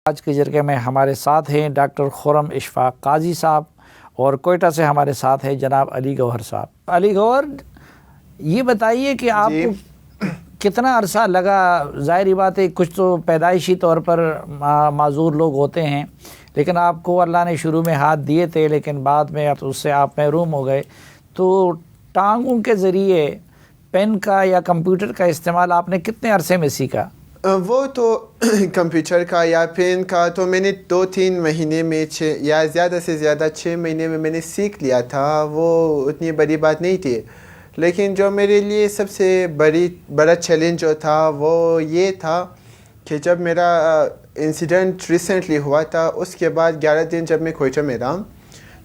آج کے جرگے میں ہمارے ساتھ ہیں ڈاکٹر خرم اشفاق قاضی صاحب، اور کوئٹہ سے ہمارے ساتھ ہیں جناب علی گوہر صاحب۔ علی گوہر، یہ بتائیے کہ آپ کو کتنا عرصہ لگا؟ ظاہری بات ہے کچھ تو پیدائشی طور پر معذور لوگ ہوتے ہیں، لیکن آپ کو اللہ نے شروع میں ہاتھ دیے تھے، لیکن بعد میں اس سے آپ محروم ہو گئے، تو ٹانگوں کے ذریعے پین کا یا کمپیوٹر کا استعمال آپ نے کتنے عرصے میں سیکھا؟ وہ تو کمپیوٹر کا یا پین کا تو میں نے 2-3 مہینے میں یا زیادہ سے زیادہ 6 مہینے میں نے سیکھ لیا تھا۔ وہ اتنی بڑی بات نہیں تھی، لیکن جو میرے لیے سب سے بڑا چیلنج جو تھا وہ یہ تھا کہ جب میرا انسیڈنٹ ریسنٹلی ہوا تھا، اس کے بعد 11 دن جب میں کوئٹہ میں رہا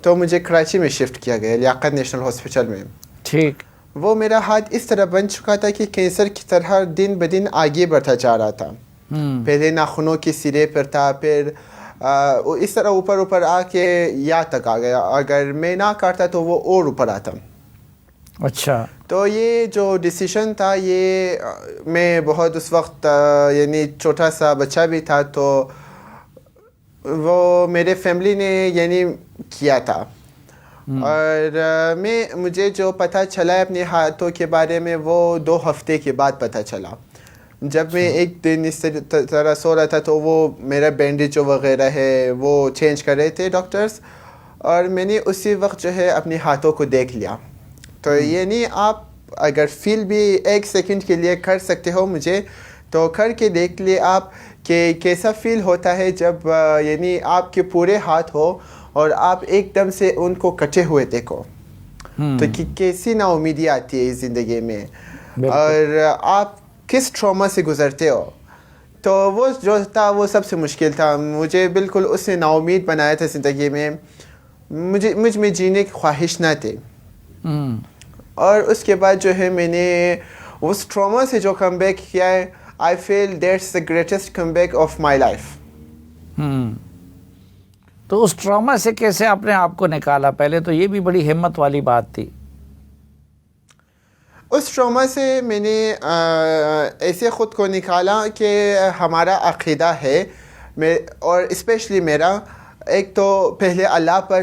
تو مجھے کراچی میں شفٹ کیا گیا، لیاقت نیشنل ہاسپٹل میں۔ ٹھیک۔ وہ میرا ہاتھ اس طرح بن چکا تھا کہ کینسر کی طرح دن بدن آگے بڑھتا جا رہا تھا۔ پہلے ناخنوں کے سرے پر تھا، پھر اس طرح اوپر آ کے یہاں تک آ گیا، اگر میں نہ کاٹتا تو وہ اور اوپر آتا۔ اچھا۔ تو یہ جو ڈیسیشن تھا، یہ میں بہت اس وقت یعنی چھوٹا سا بچہ بھی تھا، تو وہ میرے فیملی نے یعنی کیا تھا، اور مجھے جو پتہ چلا اپنے ہاتھوں کے بارے میں وہ 2 ہفتے کے بعد پتہ چلا۔ جب میں ایک دن اس طرح سو رہا تھا تو وہ میرا بینڈیج وغیرہ ہے وہ چینج کر رہے تھے ڈاکٹرز، اور میں نے اسی وقت جو ہے اپنے ہاتھوں کو دیکھ لیا۔ تو یعنی آپ اگر فیل بھی 1 سیکنڈ کے لیے کر سکتے ہو مجھے، تو کر کے دیکھ لیں آپ کہ کیسا فیل ہوتا ہے جب یعنی آپ کے پورے ہاتھ ہو اور آپ ایک دم سے ان کو کٹے ہوئے دیکھو، تو کیسی نا امیدی آتی ہے زندگی میں، اور آپ کس ٹراما سے گزرتے ہو۔ تو وہ جو تھا وہ سب سے مشکل تھا، مجھے بالکل اس نے نا امید بنایا تھا زندگی میں، مجھ میں جینے کی خواہش نہ تھی۔ اور اس کے بعد جو ہے میں نے اس ٹراما سے جو کم بیک کیا ہے، I feel that's the greatest comeback of my life۔ تو اس ٹراما سے کیسے اپنے آپ کو نکالا؟ پہلے تو یہ بھی بڑی ہمت والی بات تھی۔ اس ٹراما سے میں نے ایسے خود کو نکالا کہ ہمارا عقیدہ ہے، اور اسپیشلی میرا، ایک تو پہلے اللہ پر،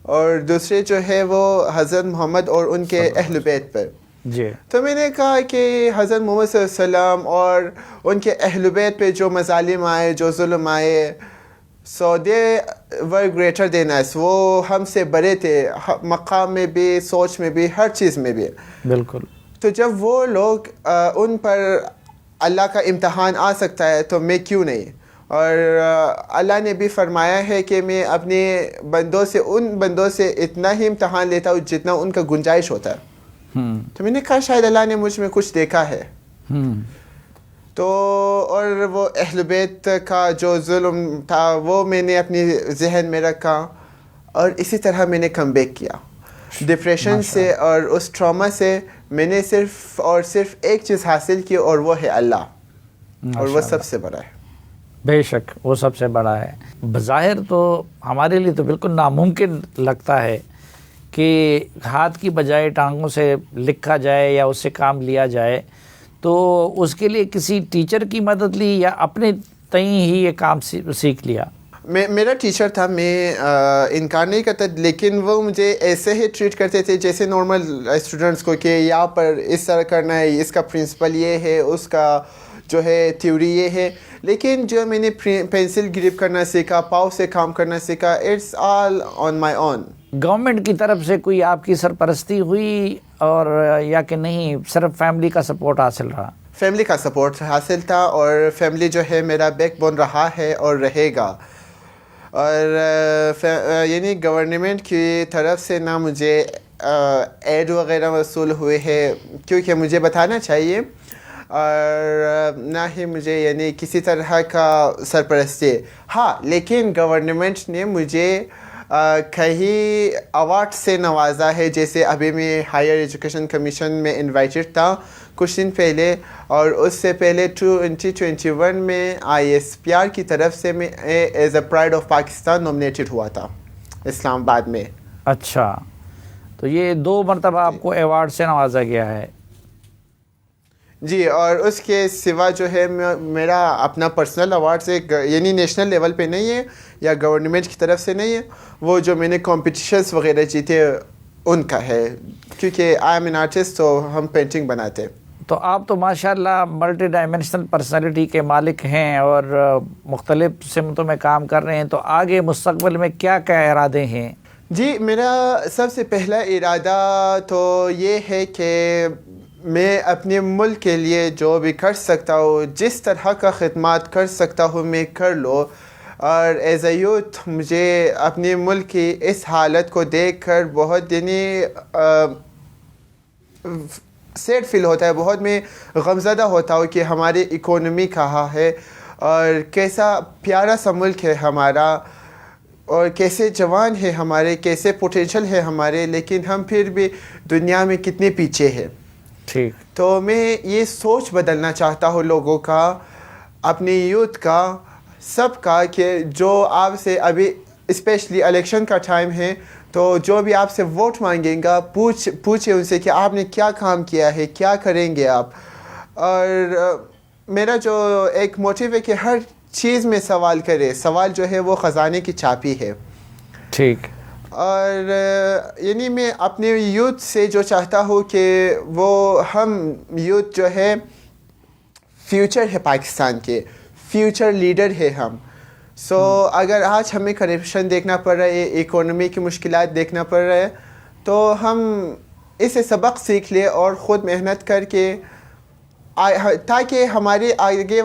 اور دوسرے جو ہے وہ حضرت محمد اور ان کے اہل بیت پر۔ جی۔ تو میں نے کہا کہ حضرت محمد صلی اللہ علیہ وسلم اور ان کے اہل بیت پہ جو مظالم آئے، جو ظلم آئے، so they were greater than us، وہ ہم سے بڑے تھے، مقام میں بھی، سوچ میں بھی، ہر چیز میں بھی۔ بالکل۔ تو جب وہ لوگ ان پر اللہ کا امتحان آ سکتا ہے تو میں کیوں نہیں؟ اور اللہ نے بھی فرمایا ہے کہ میں اپنے بندوں سے، ان بندوں سے اتنا ہی امتحان لیتا ہوں جتنا ان کا گنجائش ہوتا ہے۔ تو میں نے کہا شاید اللہ نے مجھ میں کچھ دیکھا ہے۔ تو اور وہ اہل بیت کا جو ظلم تھا وہ میں نے اپنی ذہن میں رکھا، اور اسی طرح میں نے کم بیک کیا ڈپریشن سے، اور اس ٹراما سے میں نے صرف اور صرف ایک چیز حاصل کی، اور وہ ہے اللہ، اور وہ سب سے بڑا ہے۔ بے شک وہ سب سے بڑا ہے۔ بظاہر تو ہمارے لیے تو بالکل ناممکن لگتا ہے کہ ہاتھ کی بجائے ٹانگوں سے لکھا جائے یا اس سے کام لیا جائے، تو اس کے لیے کسی ٹیچر کی مدد لی یا اپنے تئیں ہی یہ کام سیکھ لیا؟ میرا ٹیچر تھا، میں انکار نہیں کرتا، لیکن وہ مجھے ایسے ہی ٹریٹ کرتے تھے جیسے نارمل اسٹوڈنٹس کو، کہ یہاں پر اس طرح کرنا ہے، اس کا پرنسپل یہ ہے، اس کا جو ہے تھیوری یہ ہے۔ لیکن جو میں نے پینسل گرپ کرنا سیکھا، پاؤ سے کام کرنا سیکھا، it's all on my own. Government کی طرف سے کوئی آپ کی سرپرستی ہوئی اور یا کہ نہیں، صرف فیملی کا سپورٹ حاصل رہا؟ فیملی کا سپورٹ حاصل تھا، اور فیملی جو ہے میرا بیک بون رہا ہے اور رہے گا۔ اور یعنی گورنمنٹ کی طرف سے نہ مجھے ایڈ وغیرہ وصول ہوئے ہیں، کیونکہ مجھے بتانا چاہیے، اور نہ ہی مجھے یعنی کسی طرح کا سرپرستی۔ ہاں، لیکن گورنمنٹ نے مجھے کئی ایوارڈ سے نوازا ہے، جیسے ابھی میں ہائر ایجوکیشن کمیشن میں انوائٹڈ تھا کچھ دن پہلے، اور اس سے پہلے 2021 میں ISPR کی طرف سے میں as a pride of Pakistan nominated ہوا تھا اسلام آباد میں۔ اچھا، تو یہ 2 مرتبہ آپ کو ایوارڈ سے نوازا گیا ہے؟ جی، اور اس کے سوا جو ہے میرا اپنا پرسنل ایوارڈ یعنی نیشنل لیول پہ نہیں ہے یا گورنمنٹ کی طرف سے نہیں ہے، وہ جو میں نے کمپٹیشنس وغیرہ جیتے ان کا ہے، کیونکہ آئی ایم این آرٹسٹ تو ہم پینٹنگ بناتے ہیں. تو آپ تو ماشاءاللہ ملٹی ڈائمینشنل پرسنالٹی کے مالک ہیں اور مختلف سمتوں میں کام کر رہے ہیں، تو آگے مستقبل میں کیا کیا ارادے ہیں؟ جی، میرا سب سے پہلا ارادہ تو یہ ہے کہ میں اپنے ملک کے لیے جو بھی کر سکتا ہوں، جس طرح کا خدمات کر سکتا ہوں میں کر لوں. اور ایز اے یوتھ مجھے اپنے ملک کی اس حالت کو دیکھ کر بہت سیڈ فیل ہوتا ہے، بہت میں غمزدہ ہوتا ہوں کہ ہماری اکانومی کہاں ہے اور کیسا پیارا سا ملک ہے ہمارا، اور کیسے جوان ہے ہمارے، کیسے پوٹینشل ہے ہمارے، لیکن ہم پھر بھی دنیا میں کتنے پیچھے ہیں. ٹھیک. تو میں یہ سوچ بدلنا چاہتا ہوں لوگوں کا، اپنی یوتھ کا، سب کا، کہ جو آپ سے ابھی اسپیشلی الیکشن کا ٹائم ہے تو جو بھی آپ سے ووٹ مانگیں گا پوچھیں ان سے کہ آپ نے کیا کام کیا ہے، کیا کریں گے آپ. اور میرا جو ایک موٹیو ہے کہ ہر چیز میں سوال کرے، سوال جو ہے وہ خزانے کی چابی ہے. ٹھیک. اور یعنی میں اپنے یوتھ سے جو چاہتا ہوں کہ وہ ہم یوتھ جو ہے فیوچر ہے پاکستان کے، فیوچر لیڈر ہے ہم. سو اگر آج ہمیں کرپشن دیکھنا پڑ رہا ہے، اکانومی کی مشکلات دیکھنا پڑ رہا ہے، تو ہم اسے سبق سیکھ لیں اور خود محنت کر کے تاکہ ہمارے آگے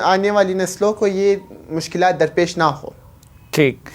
آنے والی نسلوں کو یہ مشکلات درپیش نہ ہو. ٹھیک.